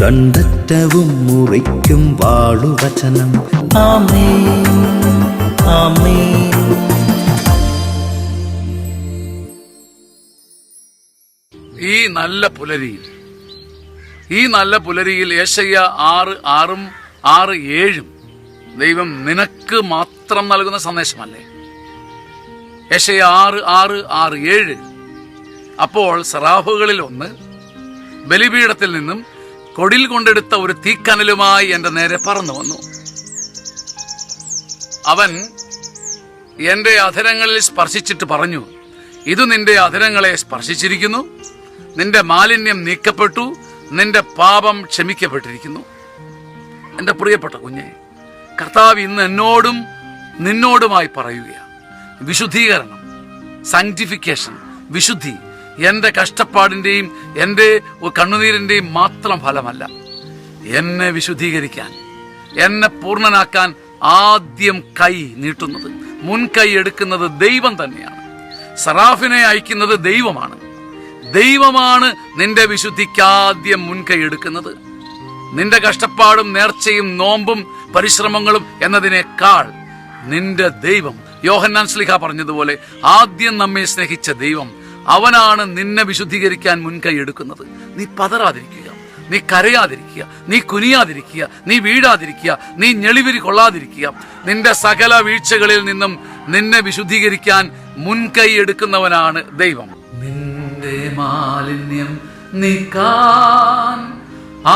ദണ്ഡറ്റവും മുറിക്കും വാളുവചനം. ആമേൻ, ആമേൻ. ഈ നല്ല പുലരിയിൽ യേശയ്യ 6:6 6:7 ദൈവം നിനക്ക് മാത്രം നൽകുന്ന സന്ദേശമല്ലേ? യേശയ്യ 6:6-6-7. അപ്പോൾ സറാഫുകളിൽ ഒന്ന് ബലിപീഠത്തിൽ നിന്നും കൊടിൽ കൊണ്ടെടുത്ത ഒരു തീക്കനലുമായി എന്റെ നേരെ പറന്നു വന്നു. അവൻ എന്റെ അധരങ്ങളിൽ സ്പർശിച്ചിട്ട് പറഞ്ഞു, ഇത് നിന്റെ അധരങ്ങളെ സ്പർശിച്ചിരിക്കുന്നു, നിന്റെ മാലിന്യം നീക്കപ്പെട്ടു, നിന്റെ പാപം ക്ഷമിക്കപ്പെട്ടിരിക്കുന്നു. എന്റെ പ്രിയപ്പെട്ട കുഞ്ഞെ, കർത്താവ് ഇന്ന് എന്നോടും നിന്നോടുമായി പറയുകയാണ്, വിശുദ്ധീകരണം, സാങ്ക്ടിഫിക്കേഷൻ, വിശുദ്ധി എന്റെ കഷ്ടപ്പാടിന്റെയും എന്റെ കണ്ണുനീരിന്റെയും മാത്രം ഫലമല്ല. എന്നെ വിശുദ്ധീകരിക്കാൻ, എന്നെ പൂർണ്ണനാക്കാൻ ആദ്യം കൈ നീട്ടുന്നത്, മുൻകൈ എടുക്കുന്നത് ദൈവം തന്നെയാണ്. സറാഫിനെ അയക്കുന്നത് ദൈവമാണ്. ദൈവമാണ് നിന്റെ വിശുദ്ധിക്കാദ്യം മുൻകൈ എടുക്കുന്നത്. നിന്റെ കഷ്ടപ്പാടും നേർച്ചയും നോമ്പും പരിശ്രമങ്ങളും എന്നതിനേക്കാൾ നിന്റെ ദൈവം, യോഹന്നാൻ ശ്ലീഹ പറഞ്ഞതുപോലെ, ആദ്യം നമ്മെ സ്നേഹിച്ച ദൈവം, അവനാണ് നിന്നെ വിശുദ്ധീകരിക്കാൻ മുൻകൈ എടുക്കുന്നത്. നീ പതറാതിരിക്കുക, നീ കരയാതിരിക്കുക, നീ കുനിയാതിരിക്കുക, നീ വീഴാതിരിക്കുക, നീ ഞെളിവിരി കൊള്ളാതിരിക്കുക. നിന്റെ സകല വീഴ്ചകളിൽ നിന്നും നിന്നെ വിശുദ്ധീകരിക്കാൻ മുൻകൈ എടുക്കുന്നവനാണ് ദൈവം. നിന്റെ മാലിന്യം നീക്കാൻ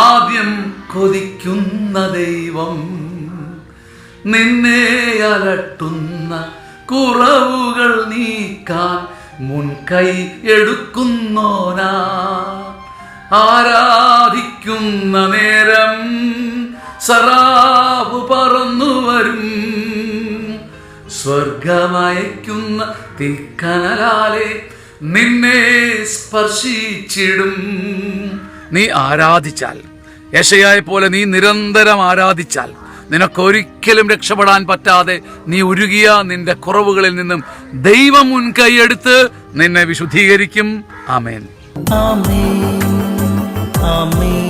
ആദ്യം കൊതിക്കുന്ന ദൈവം, നിന്നെ അലട്ടുന്ന കുറവുകൾ നീക്കാൻ മുൻകൈ എടുക്കുന്നോനാ. ആരാധിക്കുന്ന നേരം സറാഫ് പറന്നു വരും, സ്വർഗമയക്കുന്ന തീക്കനലാലെ നിന്നെ സ്പർശിച്ചിടും. നീ ആരാധിച്ചാൽ, യെശയ്യായെ പോലെ നീ നിരന്തരം ആരാധിച്ചാൽ, നിനക്കൊരിക്കലും രക്ഷപ്പെടാൻ പറ്റാതെ നീ ഉരുകിയ നിന്റെ കുറവുകളിൽ നിന്നും ദൈവം മുൻകൈയെടുത്ത് നിന്നെ വിശുദ്ധീകരിക്കും. ആമേൻ, ആമേൻ, ആമേൻ.